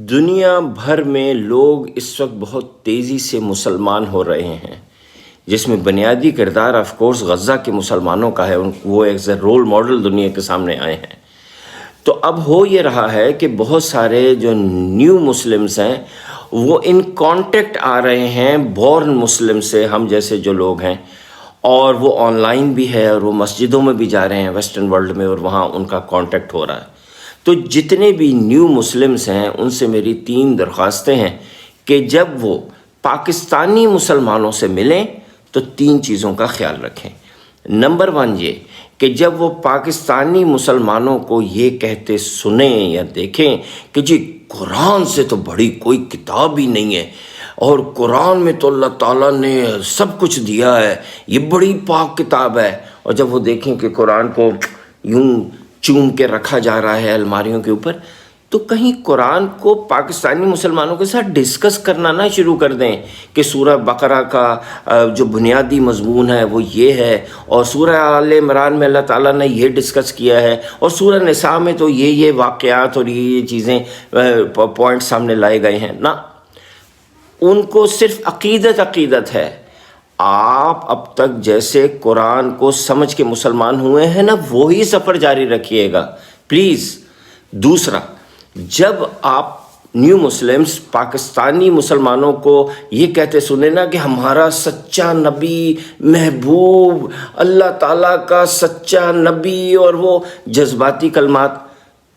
دنیا بھر میں لوگ اس وقت بہت تیزی سے مسلمان ہو رہے ہیں، جس میں بنیادی کردار آف کورس غزہ کے مسلمانوں کا ہے۔ وہ ایک رول ماڈل دنیا کے سامنے آئے ہیں۔ تو اب ہو یہ رہا ہے کہ بہت سارے جو نیو مسلمز ہیں وہ ان کانٹیکٹ آ رہے ہیں بورن مسلم سے، ہم جیسے جو لوگ ہیں، اور وہ آن لائن بھی ہے اور وہ مسجدوں میں بھی جا رہے ہیں ویسٹرن ورلڈ میں، اور وہاں ان کا کانٹیکٹ ہو رہا ہے۔ تو جتنے بھی نیو مسلمز ہیں ان سے میری 3 درخواستیں ہیں کہ جب وہ پاکستانی مسلمانوں سے ملیں تو 3 چیزوں کا خیال رکھیں۔ نمبر 1 یہ کہ جب وہ پاکستانی مسلمانوں کو یہ کہتے سنیں یا دیکھیں کہ جی قرآن سے تو بڑی کوئی کتاب ہی نہیں ہے، اور قرآن میں تو اللہ تعالیٰ نے سب کچھ دیا ہے، یہ بڑی پاک کتاب ہے، اور جب وہ دیکھیں کہ قرآن کو یوں چوم کے رکھا جا رہا ہے الماریوں کے اوپر، تو کہیں قرآن کو پاکستانی مسلمانوں کے ساتھ ڈسکس کرنا نہ شروع کر دیں کہ سورہ بقرہ کا جو بنیادی مضمون ہے وہ یہ ہے، اور سورہ آل عمران میں اللہ تعالیٰ نے یہ ڈسکس کیا ہے، اور سورہ نساء میں تو یہ واقعات اور یہ چیزیں پوائنٹ سامنے لائے گئے ہیں۔ نہ، ان کو صرف عقیدت ہے۔ آپ اب تک جیسے قرآن کو سمجھ کے مسلمان ہوئے ہیں نا، وہی سفر جاری رکھیے گا پلیز۔ دوسرا، جب آپ نیو مسلمز پاکستانی مسلمانوں کو یہ کہتے سنیں نا کہ ہمارا سچا نبی محبوب اللہ تعالیٰ کا سچا نبی، اور وہ جذباتی کلمات،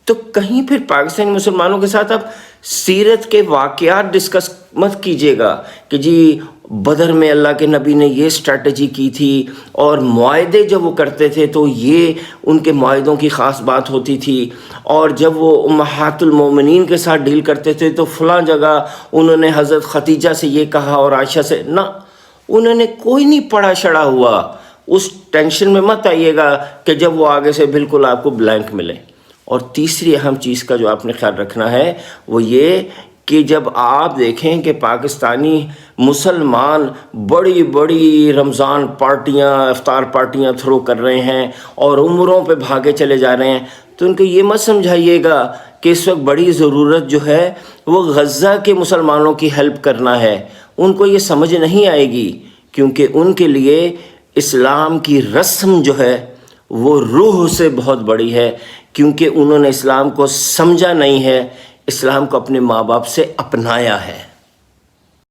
تو کہیں پھر پاکستانی مسلمانوں کے ساتھ آپ سیرت کے واقعات ڈسکس مت کیجیے گا کہ جی بدر میں اللہ کے نبی نے یہ اسٹریٹجی کی تھی، اور معاہدے جب وہ کرتے تھے تو یہ ان کے معاہدوں کی خاص بات ہوتی تھی، اور جب وہ امہات المومنین کے ساتھ ڈیل کرتے تھے تو فلاں جگہ انہوں نے حضرت خدیجہ سے یہ کہا اور عائشہ سے۔ نہ، انہوں نے کوئی نہیں پڑھا شڑا ہوا، اس ٹینشن میں مت آئیے گا کہ جب وہ آگے سے بالکل آپ کو بلینک ملے۔ اور تیسری اہم چیز کا جو آپ نے خیال رکھنا ہے وہ یہ کہ جب آپ دیکھیں کہ پاکستانی مسلمان بڑی بڑی رمضان پارٹیاں، افطار پارٹیاں تھرو کر رہے ہیں اور عمروں پہ بھاگے چلے جا رہے ہیں، تو ان کو یہ مت سمجھائیے گا کہ اس وقت بڑی ضرورت جو ہے وہ غزہ کے مسلمانوں کی ہیلپ کرنا ہے۔ ان کو یہ سمجھ نہیں آئے گی، کیونکہ ان کے لیے اسلام کی رسم جو ہے وہ روح سے بہت بڑی ہے، کیونکہ انہوں نے اسلام کو سمجھا نہیں ہے، اسلام کو اپنے ماں باپ سے اپنایا ہے۔